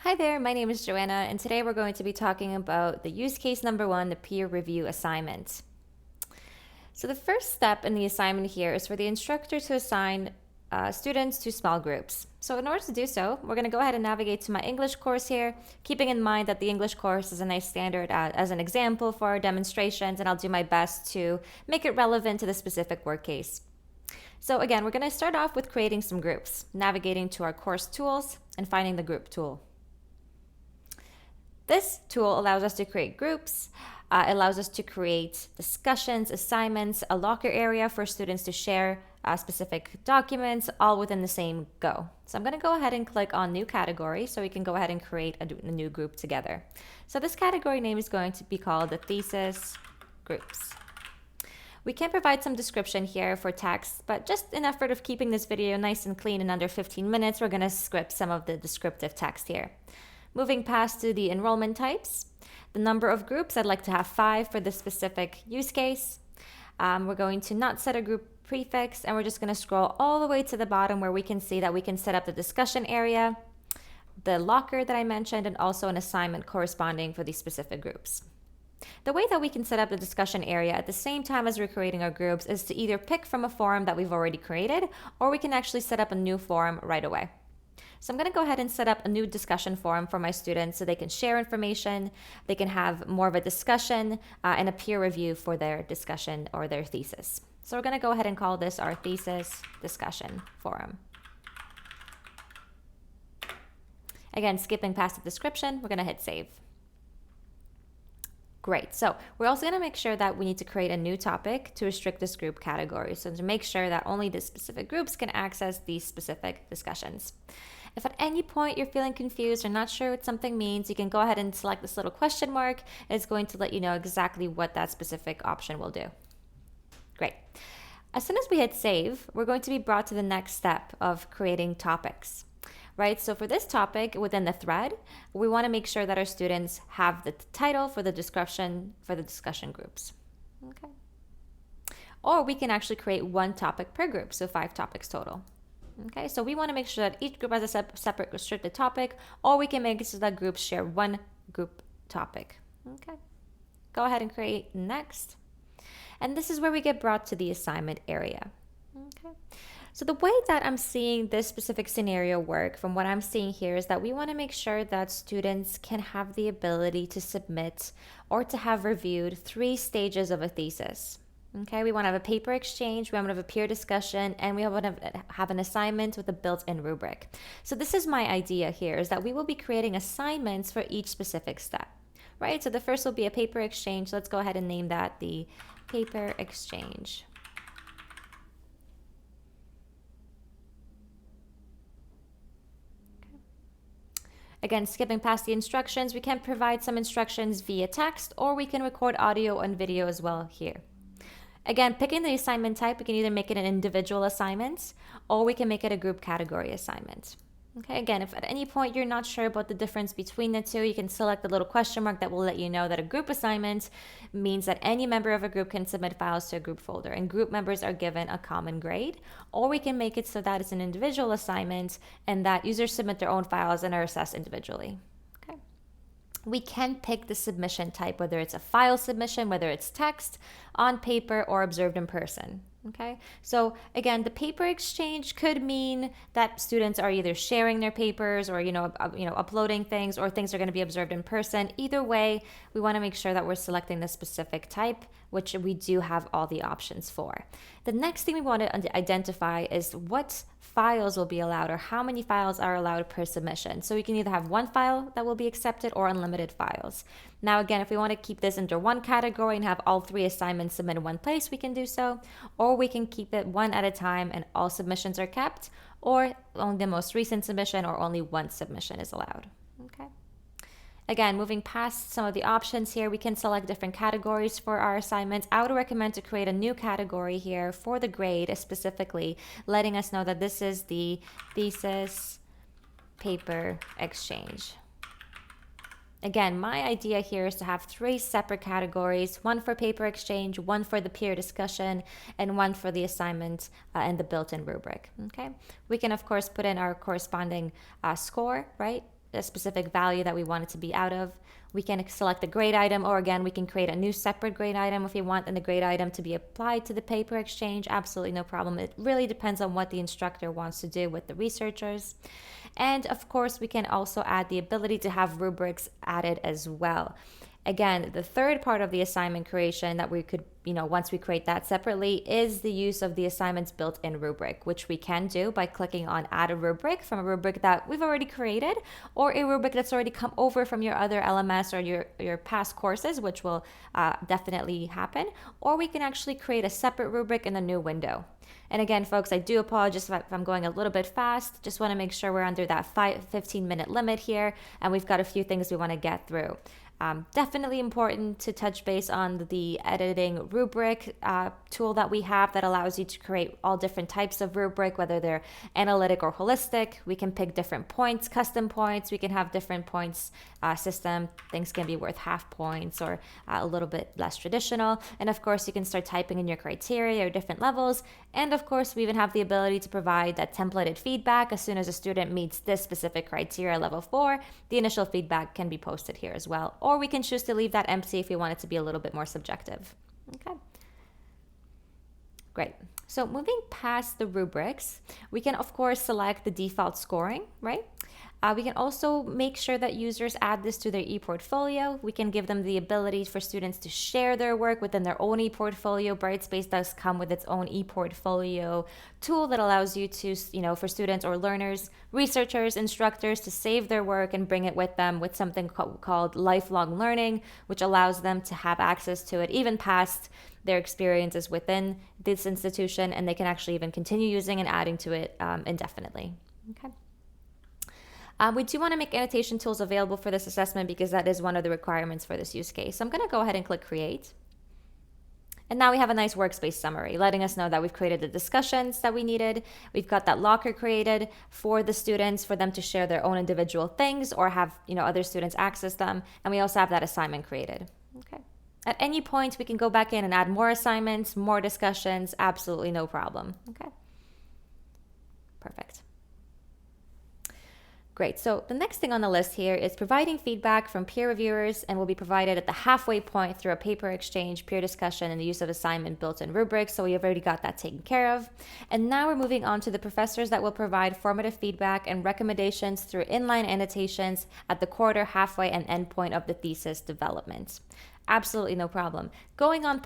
Hi there, my name is Joanna, and today we're going to be talking about the use case number 1, the peer review assignment. So the first step in the assignment here is for the instructor to assign students to small groups. So in order to do so, we're going to go ahead and navigate to my English course here, keeping in mind that the English course is a nice standard as an example for our demonstrations, and I'll do my best to make it relevant to the specific work case. So again, we're going to start off with creating some groups, navigating to our course tools, and finding the group tool. This tool allows us to create groups, allows us to create discussions, assignments, a locker area for students to share specific documents, all within the same go. So I'm going to go ahead and click on new category so we can go ahead and create a new group together. So this category name is going to be called the thesis groups. We can provide some description here for text, but just in effort of keeping this video nice and clean in under 15 minutes, we're going to script some of the descriptive text here. Moving past to the enrollment types, the number of groups, I'd like to have 5 for this specific use case. We're going to not set a group prefix, and we're just going to scroll all the way to the bottom where we can see that we can set up the discussion area, the locker that I mentioned, and also an assignment corresponding for these specific groups. The way that we can set up the discussion area at the same time as we're creating our groups is to either pick from a forum that we've already created, or we can actually set up a new forum right away. So I'm going to go ahead and set up a new discussion forum for my students so they can share information, they can have more of a discussion and a peer review for their discussion or their thesis. So we're going to go ahead and call this our thesis discussion forum. Again, skipping past the description, we're going to hit save. Great. So we're also going to make sure that we need to create a new topic to restrict this group category. So to make sure that only the specific groups can access these specific discussions. If at any point you're feeling confused or not sure what something means, you can go ahead and select this little question mark. It's going to let you know exactly what that specific option will do. Great. As soon as we hit save, we're going to be brought to the next step of creating topics. Right, so for this topic within the thread, we want to make sure that our students have the title for the discussion groups. Okay. Or we can actually create one topic per group, so 5 topics total. Okay, so we want to make sure that each group has a separate restricted topic, or we can make it so that groups share one group topic. Okay, go ahead and create next. And this is where we get brought to the assignment area. Okay. So the way that I'm seeing this specific scenario work from what I'm seeing here is that we want to make sure that students can have the ability to submit or to have reviewed 3 stages of a thesis. Okay, we want to have a paper exchange, we want to have a peer discussion, and we want to have an assignment with a built-in rubric. So this is my idea here, is that we will be creating assignments for each specific step, right? So the first will be a paper exchange. Let's go ahead and name that the paper exchange. Again, skipping past the instructions, we can provide some instructions via text, or we can record audio and video as well here. Again, picking the assignment type, we can either make it an individual assignment, or we can make it a group category assignment. Okay, again, if at any point you're not sure about the difference between the two, you can select the little question mark that will let you know that a group assignment means that any member of a group can submit files to a group folder, and group members are given a common grade. Or we can make it so that it's an individual assignment and that users submit their own files and are assessed individually. Okay. We can pick the submission type, whether it's a file submission, whether it's text, on paper, or observed in person. Okay, so again, the paper exchange could mean that students are either sharing their papers or uploading things, or things are going to be observed in person. Either way, we want to make sure that we're selecting the specific type, which we do have all the options for. The next thing we want to identify is what files will be allowed, or how many files are allowed per submission. So we can either have one file that will be accepted or unlimited files. Now again, if we want to keep this under one category and have all 3 assignments submitted in one place, we can do so. Or we can keep it one at a time and all submissions are kept, or only the most recent submission, or only one submission is allowed. Okay. Again, moving past some of the options here, we can select different categories for our assignments. I would recommend to create a new category here for the grade, specifically letting us know that this is the thesis paper exchange. Again, my idea here is to have 3 separate categories, one for paper exchange, one for the peer discussion, and one for the assignment and the built-in rubric. Okay, we can of course put in our corresponding score, right? a specific value that we want it to be out of. We can select the grade item, or again, we can create a new separate grade item if we want, and the grade item to be applied to the paper exchange. Absolutely no problem. It really depends on what the instructor wants to do with the researchers. And of course, we can also add the ability to have rubrics added as well. Again, the third part of the assignment creation that we could, once we create that separately, is the use of the assignment's built-in rubric, which we can do by clicking on add a rubric from a rubric that we've already created, or a rubric that's already come over from your other LMS or your past courses, which will definitely happen. Or we can actually create a separate rubric in a new window. And again, folks, I do apologize if I'm going a little bit fast. Just want to make sure we're under that 15-minute limit here, and we've got a few things we want to get through. Definitely important to touch base on the editing rubric tool that we have that allows you to create all different types of rubric, whether they're analytic or holistic. We can pick different points, custom points. We can have different points system. Things can be worth half points or a little bit less traditional. And of course, you can start typing in your criteria or different levels. And of course, we even have the ability to provide that templated feedback. As soon as a student meets this specific criteria, level 4, the initial feedback can be posted here as well. Or we can choose to leave that empty if we want it to be a little bit more subjective. Okay. Great. So moving past the rubrics, we can of course select the default scoring, right? We can also make sure that users add this to their ePortfolio. We can give them the ability for students to share their work within their own ePortfolio. Brightspace does come with its own ePortfolio tool that allows you to, for students or learners, researchers, instructors to save their work and bring it with them with something called lifelong learning, which allows them to have access to it even past their experiences within this institution, and they can actually even continue using and adding to it indefinitely. Okay. We do want to make annotation tools available for this assessment because that is one of the requirements for this use case. So I'm going to go ahead and click Create. And now we have a nice workspace summary letting us know that we've created the discussions that we needed. We've got that locker created for the students for them to share their own individual things or have other students access them. And we also have that assignment created. Okay. At any point, we can go back in and add more assignments, more discussions, absolutely no problem. Okay. Perfect. Great. So the next thing on the list here is providing feedback from peer reviewers, and will be provided at the halfway point through a paper exchange, peer discussion, and the use of assignment built-in rubrics. So we've already got that taken care of. And now we're moving on to the professors that will provide formative feedback and recommendations through inline annotations at the quarter, halfway, and endpoint of the thesis development. Absolutely no problem. Going on,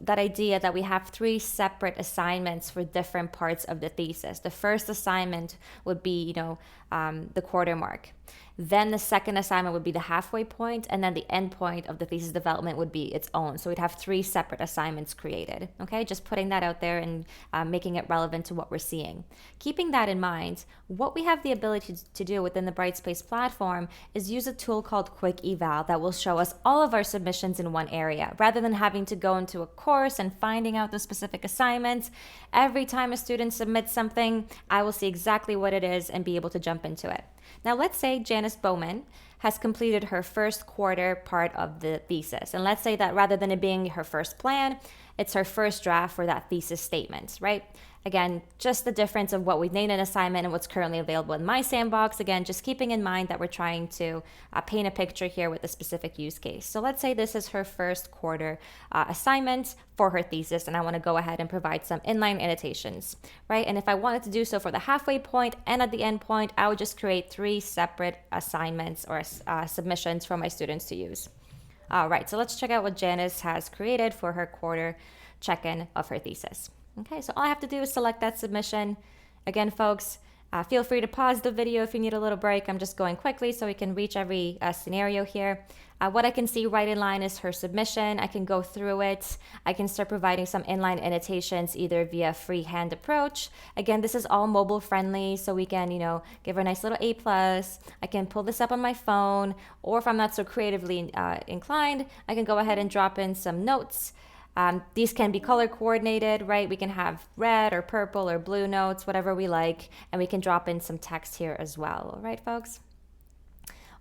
that idea that we have 3 separate assignments for different parts of the thesis. The first assignment would be, the quarter mark. Then the second assignment would be the halfway point, and then the end point of the thesis development would be its own. So we'd have 3 separate assignments created. Okay, just putting that out there and making it relevant to what we're seeing. Keeping that in mind, what we have the ability to do within the Brightspace platform is use a tool called Quick Eval that will show us all of our submissions in one area, rather than having to go into a course and finding out the specific assignments. Every time a student submits something, I will see exactly what it is and be able to jump into it. Now, let's say Janice Bowman has completed her first quarter part of the thesis. And let's say that rather than it being her first plan, it's her first draft for that thesis statement, right? Again, just the difference of what we've named an assignment and what's currently available in my sandbox. Again, just keeping in mind that we're trying to paint a picture here with a specific use case. So let's say this is her first quarter assignment for her thesis, and I want to go ahead and provide some inline annotations, right? And if I wanted to do so for the halfway point and at the end point, I would just create 3 separate assignments or submissions for my students to use. All right, so let's check out what Janice has created for her quarter check-in of her thesis. Okay, so all I have to do is select that submission. Again, folks, feel free to pause the video if you need a little break. I'm just going quickly so we can reach every scenario here. What I can see right in line is her submission. I can go through it. I can start providing some inline annotations either via freehand approach. Again, this is all mobile friendly, so we can, give her a nice little A+. I can pull this up on my phone, or if I'm not so creatively inclined, I can go ahead and drop in some notes. These can be color coordinated, right? We can have red or purple or blue notes, whatever we like, and we can drop in some text here as well. All right, folks?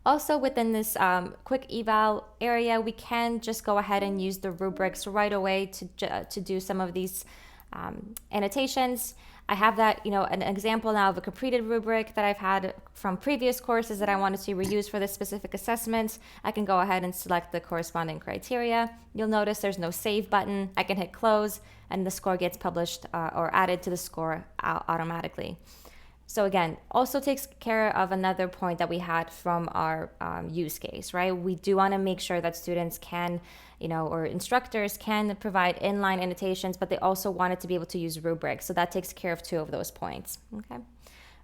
Also, within this quick eval area, we can just go ahead and use the rubrics right away to do some of these Annotations, I have that, an example now of a completed rubric that I've had from previous courses that I wanted to reuse for this specific assessment. I can go ahead and select the corresponding criteria. You'll notice there's no save button. I can hit close and the score gets published or added to the score automatically. So again, also takes care of another point that we had from our use case, right? We do want to make sure that students can, or instructors can provide inline annotations, but they also wanted to be able to use rubrics. So that takes care of two of those points, okay?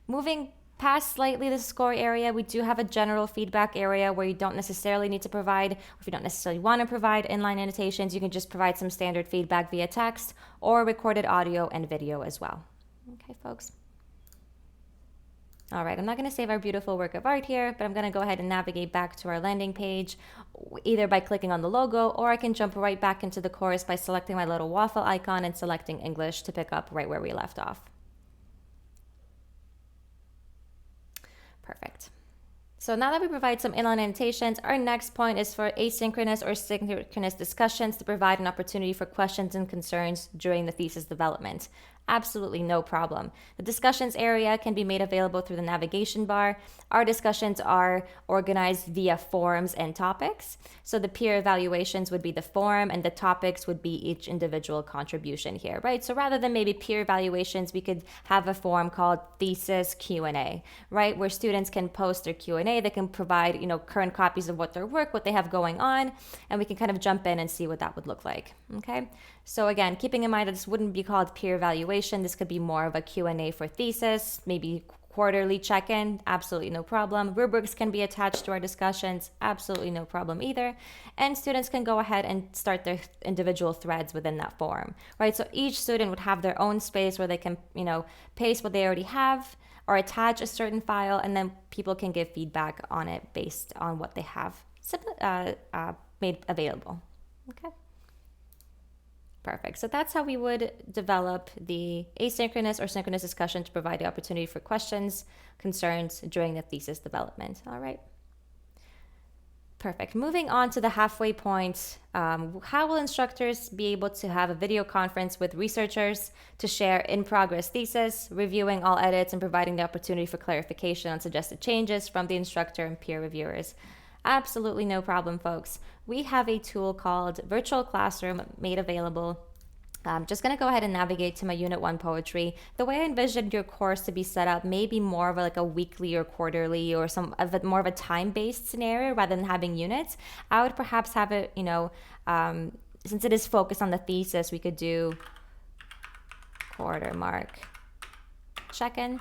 Moving past slightly the score area, we do have a general feedback area where you don't necessarily need to provide, or if you don't necessarily want to provide inline annotations, you can just provide some standard feedback via text or recorded audio and video as well. Okay, folks. All right, I'm not going to save our beautiful work of art here, but I'm going to go ahead and navigate back to our landing page, either by clicking on the logo, or I can jump right back into the course by selecting my little waffle icon and selecting English to pick up right where we left off. Perfect. So now that we provide some inline annotations, our next point is for asynchronous or synchronous discussions to provide an opportunity for questions and concerns during the thesis development. Absolutely no problem. The discussions area can be made available through the navigation bar. Our discussions are organized via forums and topics. So the peer evaluations would be the forum and the topics would be each individual contribution here, right? So rather than maybe peer evaluations, we could have a forum called thesis Q&A, right? Where students can post their Q&A, they can provide, current copies of their work, what they have going on, and we can kind of jump in and see what that would look like, okay? So again, keeping in mind that this wouldn't be called peer evaluation, this could be more of a Q&A for thesis, maybe quarterly check-in, absolutely no problem. Rubrics can be attached to our discussions, absolutely no problem either. And students can go ahead and start their individual threads within that forum, right? So each student would have their own space where they can, paste what they already have or attach a certain file, and then people can give feedback on it based on what they have made available, okay? Perfect. So that's how we would develop the asynchronous or synchronous discussion to provide the opportunity for questions, concerns during the thesis development. All right. Perfect. Moving on to the halfway point, how will instructors be able to have a video conference with researchers to share in-progress thesis, reviewing all edits and providing the opportunity for clarification on suggested changes from the instructor and peer reviewers? Absolutely no problem, folks. We have a tool called Virtual Classroom made available. I'm just going to go ahead and navigate to my Unit 1 Poetry. The way I envisioned your course to be set up may be more of like a weekly or quarterly or more of a time-based scenario rather than having units. I would perhaps have it, since it is focused on the thesis, we could do quarter mark check-in.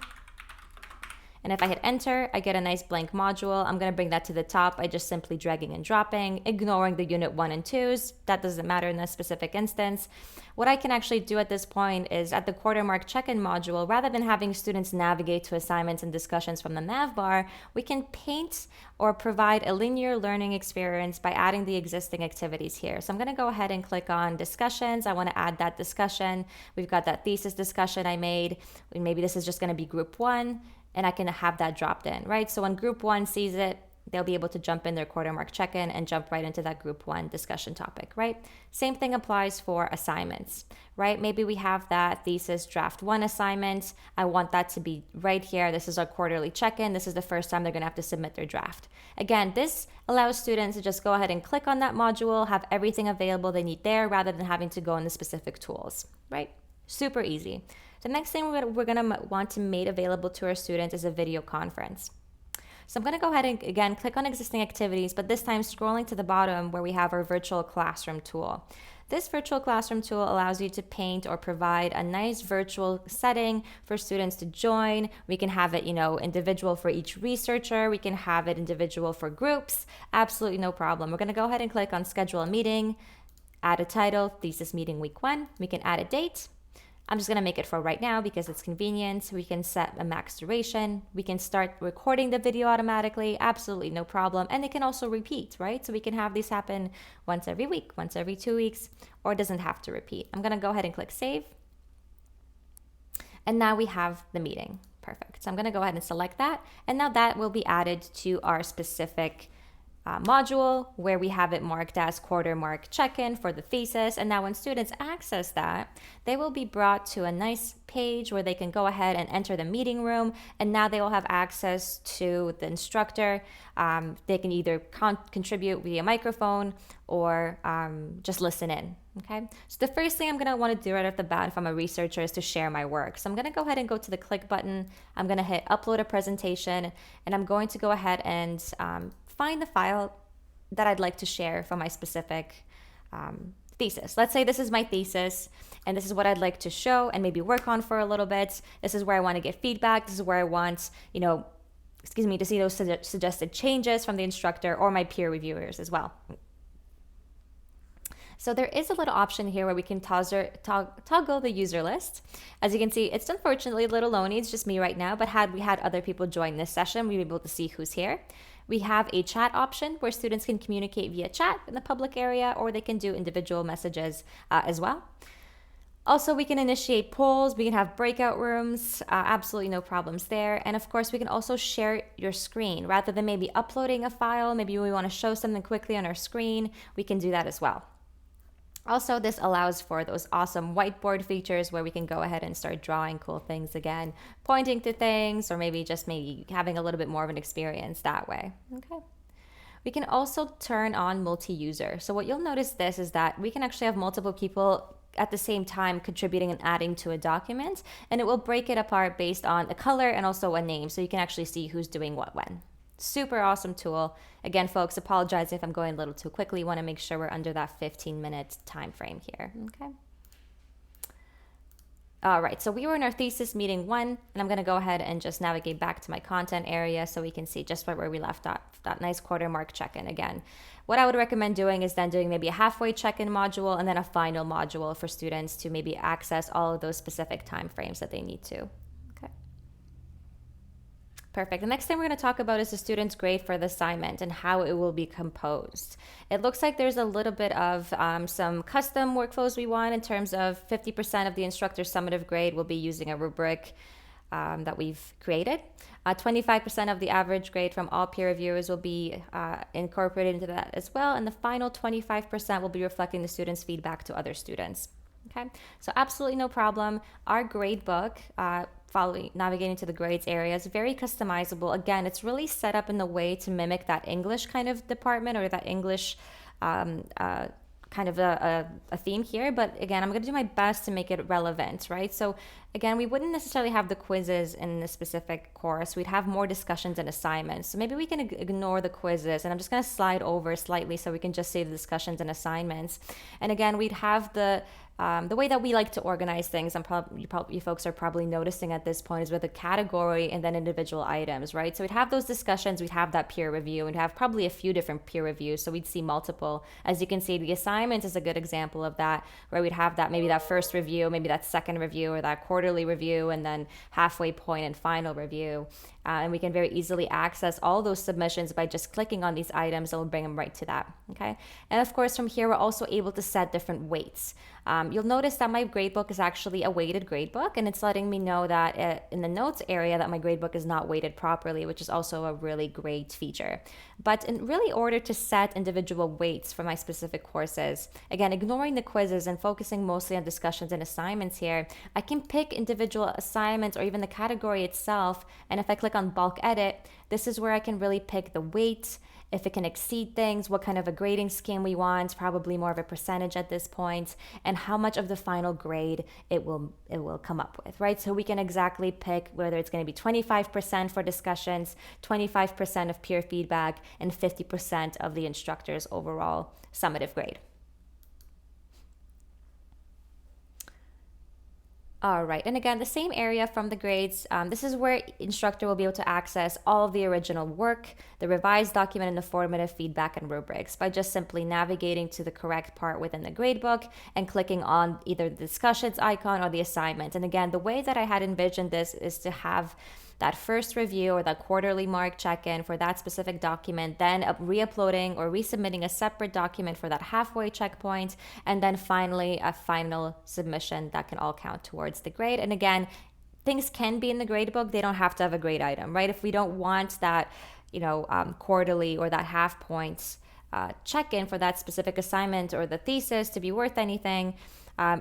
And if I hit enter, I get a nice blank module. I'm going to bring that to the top by just simply dragging and dropping, ignoring the unit 1 and 2s. That doesn't matter in this specific instance. What I can actually do at this point is at the quarter mark check-in module, rather than having students navigate to assignments and discussions from the nav bar, we can paint or provide a linear learning experience by adding the existing activities here. So I'm going to go ahead and click on discussions. I want to add that discussion. We've got that thesis discussion I made. Maybe this is just going to be group 1. And I can have that dropped in, right? So when group 1 sees it, they'll be able to jump in their quarter mark check-in and jump right into that group 1 discussion topic, right? Same thing applies for assignments, right? Maybe we have that thesis draft 1 assignment. I want that to be right here. This is our quarterly check-in. This is the first time they're gonna have to submit their draft. Again, this allows students to just go ahead and click on that module, have everything available they need there rather than having to go in the specific tools, right? Super easy. The next thing we're going to want to make available to our students is a video conference. So I'm going to go ahead and, again, click on existing activities, but this time scrolling to the bottom where we have our virtual classroom tool. This virtual classroom tool allows you to paint or provide a nice virtual setting for students to join. We can have it, individual for each researcher. We can have it individual for groups. Absolutely no problem. We're going to go ahead and click on schedule a meeting, add a title, thesis meeting week 1. We can add a date. I'm just going to make it for right now because it's convenient. We can set a max duration. We can start recording the video automatically. Absolutely no problem. And it can also repeat, right? So we can have these happen once every week, once every 2 weeks, or it doesn't have to repeat. I'm going to go ahead and click save. And now we have the meeting. Perfect. So I'm going to go ahead and select that. And now that will be added to our specific module where we have it marked as quarter mark check-in for the thesis. And now when students access that, they will be brought to a nice page where they can go ahead and enter the meeting room. And now they will have access to the instructor. They can either contribute via microphone or just listen in. Okay, so the first thing I'm going to want to do right off the bat if I'm a researcher is to share my work. So I'm going to go ahead and go to the click button. I'm going to hit upload a presentation, and I'm going to go ahead and find the file that I'd like to share for my specific thesis. Let's say this is my thesis, and this is what I'd like to show and maybe work on for a little bit. This is where I want to get feedback. This is where I want, to see those suggested changes from the instructor or my peer reviewers as well. So there is a little option here where we can toggle the user list. As you can see, it's unfortunately a little lonely. It's just me right now, but had we had other people join this session, we'd be able to see who's here. We have a chat option where students can communicate via chat in the public area, or they can do individual messages as well. Also, we can initiate polls, we can have breakout rooms, absolutely no problems there. And of course, we can also share your screen. Rather than maybe uploading a file, maybe we want to show something quickly on our screen, we can do that as well. Also, this allows for those awesome whiteboard features where we can go ahead and start drawing cool things again, pointing to things, or maybe having a little bit more of an experience that way. Okay. We can also turn on multi-user. So what you'll notice this is that we can actually have multiple people at the same time contributing and adding to a document, and it will break it apart based on a color and also a name, so you can actually see who's doing what when. Super awesome tool. Again, folks, apologize if I'm going a little too quickly. Want to make sure we're under that 15-minute time frame here. Okay. All right, so we were in our thesis meeting 1, and I'm going to go ahead and just navigate back to my content area so we can see just where we left off, that nice quarter mark check-in again. What I would recommend doing is then doing maybe a halfway check-in module and then a final module for students to maybe access all of those specific time frames that they need to. Perfect. The next thing we're going to talk about is the student's grade for the assignment and how it will be composed. It looks like there's a little bit of some custom workflows we want in terms of 50% of the instructor's summative grade will be using a rubric that we've created. 25% of the average grade from all peer reviewers will be incorporated into that as well. And the final 25% will be reflecting the student's feedback to other students. Okay, so absolutely no problem. Our grade book, navigating to the grades area, is very customizable. Again, it's really set up in a way to mimic that English kind of department or that English kind of a theme here. But again, I'm going to do my best to make it relevant, right? So again, we wouldn't necessarily have the quizzes in the specific course. We'd have more discussions and assignments. So maybe we can ignore the quizzes, and I'm just going to slide over slightly so we can just see the discussions and assignments. And again, we'd have the way that we like to organize things, you folks are probably noticing at this point, is with a category and then individual items, right? So we'd have those discussions, we'd have that peer review, we'd have probably a few different peer reviews, so we'd see multiple. As you can see, the assignment is a good example of that, where we'd have that maybe that first review, maybe that second review, or that quarterly review, and then halfway point and final review. And we can very easily access all those submissions by just clicking on these items, and we'll bring them right to that, okay? And of course, from here, we're also able to set different weights. You'll notice that my gradebook is actually a weighted gradebook, and it's letting me know that in the notes area that my gradebook is not weighted properly, which is also a really great feature. But in really order to set individual weights for my specific courses, again, ignoring the quizzes and focusing mostly on discussions and assignments here, I can pick individual assignments or even the category itself. And if I click on bulk edit, this is where I can really pick the weight, if it can exceed things, what kind of a grading scheme we want, probably more of a percentage at this point, and how much of the final grade it will come up with, right? So we can exactly pick whether it's going to be 25% for discussions, 25% of peer feedback, and 50% of the instructor's overall summative grade. All right, and again, the same area from the grades. This is where instructor will be able to access all of the original work, the revised document, and the formative feedback and rubrics by just simply navigating to the correct part within the gradebook and clicking on either the discussions icon or the assignment. And again, the way that I had envisioned this is to have that first review or that quarterly mark check-in for that specific document, then re-uploading or resubmitting a separate document for that halfway checkpoint, and then finally a final submission that can all count towards the grade. And again, things can be in the gradebook. They don't have to have a grade item, right? If we don't want that quarterly or that half points check-in for that specific assignment or the thesis to be worth anything,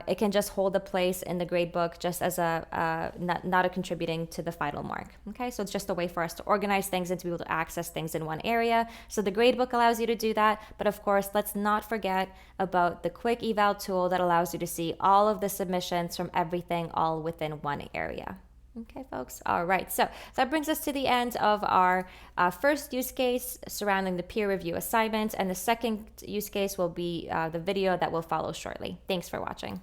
it can just hold a place in the gradebook just as not a contributing to the final mark. Okay, so it's just a way for us to organize things and to be able to access things in one area. So the gradebook allows you to do that, but of course, let's not forget about the quick eval tool that allows you to see all of the submissions from everything all within one area. Okay, folks. All right. So that brings us to the end of our first use case surrounding the peer review assignment. And the second use case will be the video that will follow shortly. Thanks for watching.